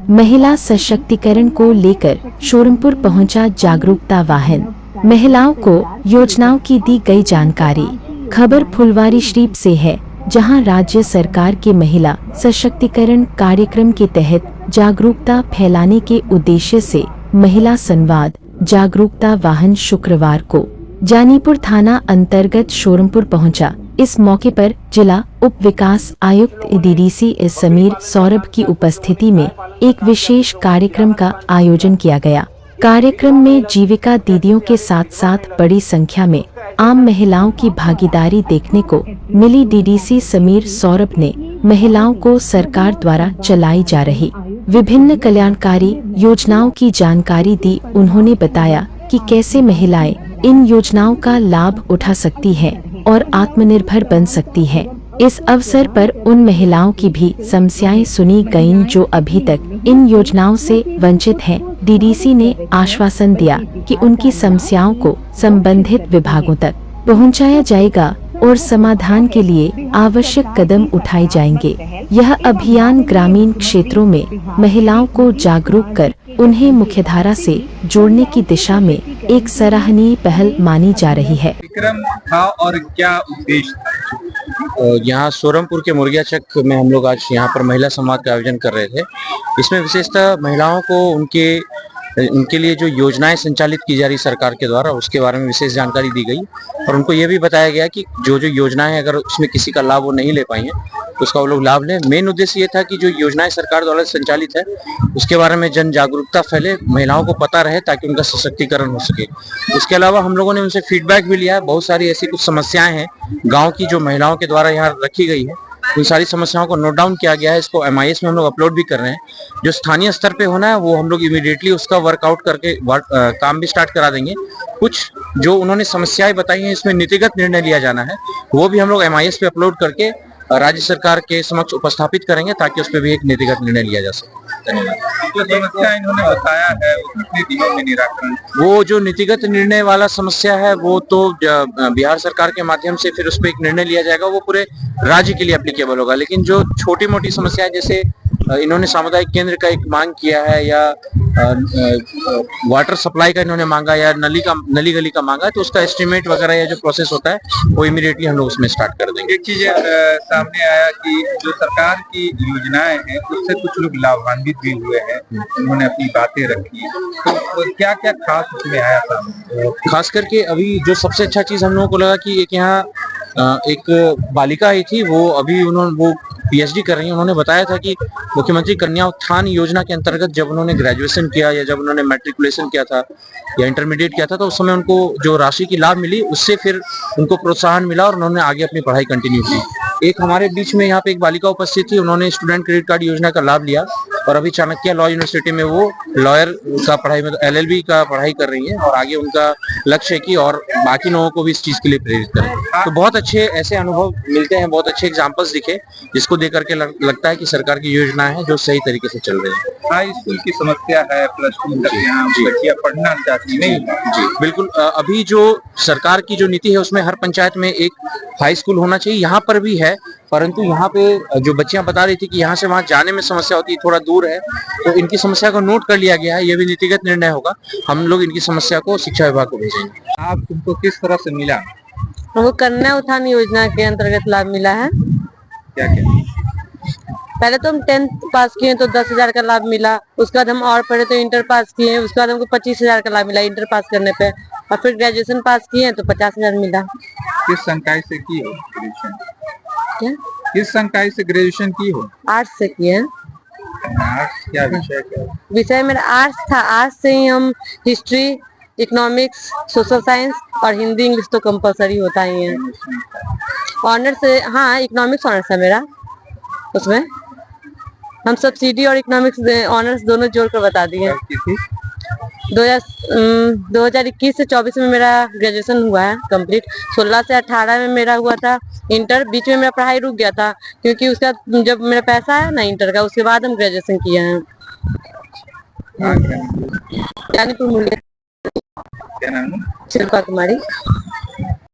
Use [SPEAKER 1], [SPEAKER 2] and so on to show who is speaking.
[SPEAKER 1] महिला सशक्तिकरण को लेकर शोरमपुर पहुंचा जागरूकता वाहन। महिलाओं को योजनाओं की दी गई जानकारी। खबर फुलवारीशरीफ से है, जहां राज्य सरकार के महिला सशक्तिकरण कार्यक्रम के तहत जागरूकता फैलाने के उद्देश्य से महिला संवाद जागरूकता वाहन शुक्रवार को जानीपुर थाना अंतर्गत शोरमपुर पहुंचा। इस मौके पर जिला उप विकास आयुक्त डीडीसी समीर सौरभ की उपस्थिति में एक विशेष कार्यक्रम का आयोजन किया गया। कार्यक्रम में जीविका दीदियों के साथ साथ बड़ी संख्या में आम महिलाओं की भागीदारी देखने को मिली। डीडीसी समीर सौरभ ने महिलाओं को सरकार द्वारा चलाई जा रही विभिन्न कल्याणकारी योजनाओं की जानकारी दी। उन्होंने बताया कि कैसे महिलाएं इन योजनाओं का लाभ उठा सकती हैं और आत्मनिर्भर बन सकती हैं। इस अवसर पर उन महिलाओं की भी समस्याएं सुनी गईं जो अभी तक इन योजनाओं से वंचित हैं। डीडीसी ने आश्वासन दिया कि उनकी समस्याओं को संबंधित विभागों तक पहुंचाया जाएगा और समाधान के लिए आवश्यक कदम उठाए जाएंगे। यह अभियान ग्रामीण क्षेत्रों में महिलाओं को जागरूक कर उन्हें मुख्यधारा से जोड़ने की दिशा में एक सराहनीय पहल मानी जा रही है।
[SPEAKER 2] कार्यक्रम था और क्या उद्देश्य था?
[SPEAKER 3] यहाँ सोरमपुर के मुर्गियाचक में हम लोग आज यहाँ पर महिला संवाद का आयोजन कर रहे थे। इसमें विशेषतः महिलाओं को उनके लिए जो योजनाएं संचालित की जा रही सरकार के द्वारा उसके बारे में विशेष जानकारी दी गई और उनको ये भी बताया गया कि जो योजनाएं अगर उसमें किसी का लाभ वो नहीं ले पाई हैं तो उसका वो लोग लाभ लें। मेन उद्देश्य ये था कि जो योजनाएं सरकार द्वारा संचालित है उसके बारे में जन जागरूकता फैले, महिलाओं को पता रहे ताकि उनका सशक्तिकरण हो सके। इसके अलावा हम लोगों ने उनसे फीडबैक भी लिया है। बहुत सारी ऐसी कुछ समस्याएं हैं गाँव की जो महिलाओं के द्वारा यहाँ रखी गई है, उन सारी समस्याओं को नोट डाउन किया गया है। इसको MIS में हम लोग अपलोड भी कर रहे हैं। जो स्थानीय स्तर पे होना है वो हम लोग इमीडिएटली उसका वर्कआउट करके काम भी स्टार्ट करा देंगे। कुछ जो उन्होंने समस्याएं बताई हैं इसमें नीतिगत निर्णय लिया जाना है, वो भी हम लोग MIS पे अपलोड करके राज्य सरकार के समक्ष उपस्थापित करेंगे ताकि उस पर भी एक नीतिगत निर्णय लिया जा सके।
[SPEAKER 2] जो समस्या इन्होंने बताया है वो कितने दिनों में निराकरण?
[SPEAKER 3] वो जो नीतिगत निर्णय वाला समस्या है वो तो बिहार सरकार के माध्यम से फिर उस पर एक निर्णय लिया जाएगा, वो पूरे राज्य के लिए एप्लीकेबल होगा। लेकिन जो छोटी मोटी समस्याएं जैसे इन्होंने सामुदायिक केंद्र का एक मांग किया है या वाटर सप्लाई का इन्होंने मांगा या नली गली का मांगा है तो उसका एस्टिमेट वगैरह या जो प्रोसेस होता है वो इमीडिएटली हम लोग उसमें स्टार्ट कर देंगे।
[SPEAKER 2] एक चीज सामने आया कि जो सरकार की योजनाएं हैं उससे कुछ लोग लाभान्वित भी हुए हैं, उन्होंने अपनी बातें रखी, तो क्या क्या खास उसमें आया सामने?
[SPEAKER 3] खास करके अभी जो सबसे अच्छा चीज हम लोगों को लगा कि एक यहाँ एक बालिका आई थी, वो अभी वो PhD कर रही है। उन्होंने बताया था कि मुख्यमंत्री कन्या उत्थान योजना के अंतर्गत जब उन्होंने ग्रेजुएशन किया या जब उन्होंने मैट्रिकुलेशन किया था या इंटरमीडिएट किया था तो उस समय उनको जो राशि की लाभ मिली उससे फिर उनको प्रोत्साहन मिला और उन्होंने आगे अपनी पढ़ाई कंटिन्यू की। एक हमारे बीच में यहाँ पे एक बालिका उपस्थित थी, उन्होंने स्टूडेंट क्रेडिट कार्ड योजना का लाभ लिया और अभी चाणक्य लॉ यूनिवर्सिटी में वो लॉयर का पढ़ाई में LLB का पढ़ाई कर रही है और आगे उनका लक्ष्य है कि और बाकी लोगों को भी इस चीज के लिए प्रेरित करें। तो बहुत अच्छे ऐसे अनुभव मिलते हैं, बहुत अच्छे एग्जाम्पल्स दिखे जिसको देख करके लगता है कि सरकार की योजनाएं हैं जो सही तरीके से चल रही है।
[SPEAKER 2] हाई स्कूल की समस्या है, +2 तक यहाँ बच्चियां पढ़ना चाहती नहीं।
[SPEAKER 3] जी बिल्कुल। अभी जो सरकार की जो नीति है उसमें हर पंचायत में एक हाई स्कूल होना चाहिए, यहाँ पर भी है, परंतु यहाँ पे जो बच्चियां बता रही थी कि यहाँ से वहाँ जाने में समस्या होती है, थोड़ा दूर है, तो इनकी समस्या को नोट कर लिया गया है। ये भी नीतिगत निर्णय होगा, हम लोग इनकी समस्या को शिक्षा विभाग को भेजेंगे।
[SPEAKER 2] आप तुमको किस तरह से मिला?
[SPEAKER 4] हमको कन्या उत्थान योजना के अंतर्गत लाभ मिला है।
[SPEAKER 2] क्या क्या?
[SPEAKER 4] पहले तो हम 10th पास किए तो 10,000 का लाभ मिला, उसके बाद हम और पढ़े तो इंटर पास किए, उसके बाद हमको 25,000 का लाभ मिला इंटर पास करने पे, और फिर ग्रेजुएशन पास किए तो 50,000 मिला।
[SPEAKER 2] किस संकाय से की हो ग्रेजुएशन?
[SPEAKER 4] क्या?
[SPEAKER 2] किस संकाय से ग्रेजुएशन की हो?
[SPEAKER 4] आर्ट्स से किए हैं।
[SPEAKER 2] आर्ट्स क्या विषय क्या?
[SPEAKER 4] विषय मेरा आर्ट्स था। आर्ट्स से ही हम हिस्ट्री, इकोनॉमिक्स, सोशल साइंस और हिंदी इंग्लिश तो कंपलसरी होता ही है। ऑनर्स, हाँ इकोनॉमिक्स ऑनर्स है मेरा। उसमें हम सब्सिडी और इकोनॉमिक्स ऑनर्स दोनों जोड़कर बता दिए। 2021 से 24 में मेरा ग्रेजुएशन हुआ है कंप्लीट। 16 से 18 में मेरा हुआ था इंटर। बीच में मेरा पढ़ाई रुक गया था क्योंकि उसका जब मेरा पैसा है ना इंटर का, उसके बाद हम ग्रेजुएशन किए हैं। जानीपुर मुर्गिया।
[SPEAKER 2] क्या नाम है?
[SPEAKER 4] शिल्पा कुमारी।